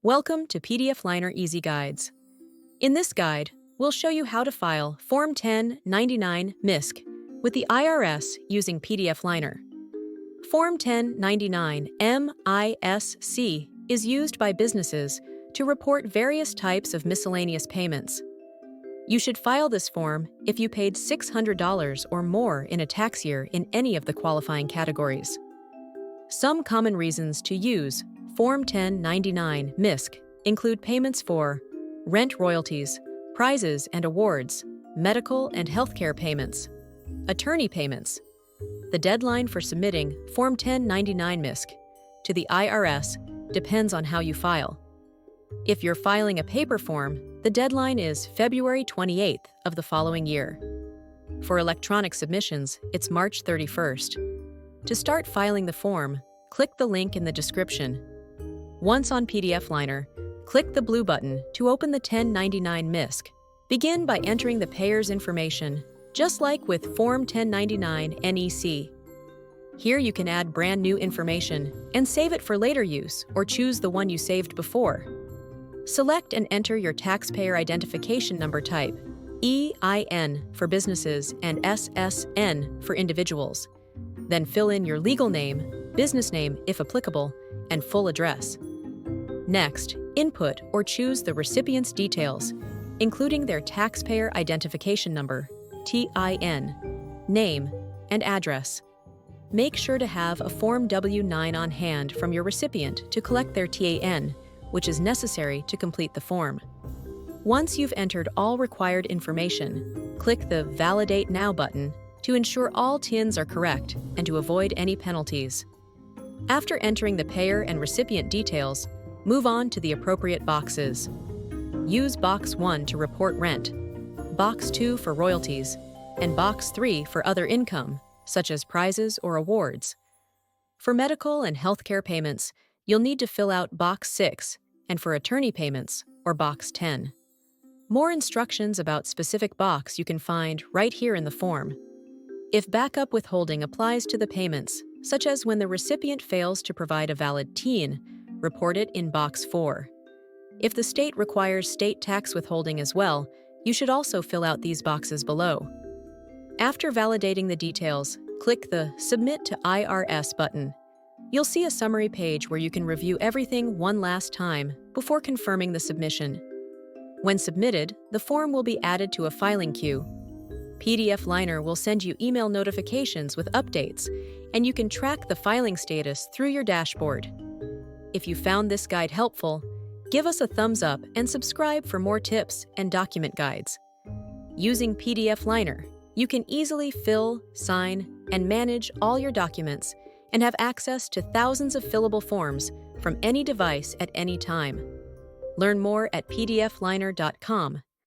Welcome to PDFLiner Easy Guides. In this guide, we'll show you how to file Form 1099-MISC with the IRS using PDFLiner. Form 1099-MISC is used by businesses to report various types of miscellaneous payments. You should file this form if you paid $600 or more in a tax year in any of the qualifying categories. Some common reasons to use Form 1099-MISC include payments for rent royalties, prizes and awards, medical and healthcare payments, attorney payments. The deadline for submitting Form 1099-MISC to the IRS depends on how you file. If you're filing a paper form, the deadline is February 28th of the following year. For electronic submissions, it's March 31st. To start filing the form, click the link in the description. Once on PDFLiner, click the blue button to open the 1099-MISC. Begin by entering the payer's information, just like with Form 1099-NEC. Here you can add brand new information and save it for later use or choose the one you saved before. Select and enter your taxpayer identification number type, EIN for businesses and SSN for individuals. Then fill in your legal name, business name if applicable, and full address. Next, input or choose the recipient's details, including their taxpayer identification number, TIN, name, and address. Make sure to have a Form W-9 on hand from your recipient to collect their TIN, which is necessary to complete the form. Once you've entered all required information, click the Validate Now button to ensure all TINs are correct and to avoid any penalties. After entering the payer and recipient details, move on to the appropriate boxes. Use Box 1 to report rent, Box 2 for royalties, and Box 3 for other income, such as prizes or awards. For medical and healthcare payments, you'll need to fill out Box 6, and for attorney payments, or Box 10. More instructions about specific box you can find right here in the form. If backup withholding applies to the payments, such as when the recipient fails to provide a valid TIN, report it in Box 4. If the state requires state tax withholding as well, you should also fill out these boxes below. After validating the details, click the Submit to IRS button. You'll see a summary page where you can review everything one last time before confirming the submission. When submitted, the form will be added to a filing queue. PDFLiner will send you email notifications with updates, and you can track the filing status through your dashboard. If you found this guide helpful, give us a thumbs up and subscribe for more tips and document guides. Using PDFLiner, you can easily fill, sign, and manage all your documents and have access to thousands of fillable forms from any device at any time. Learn more at pdfliner.com.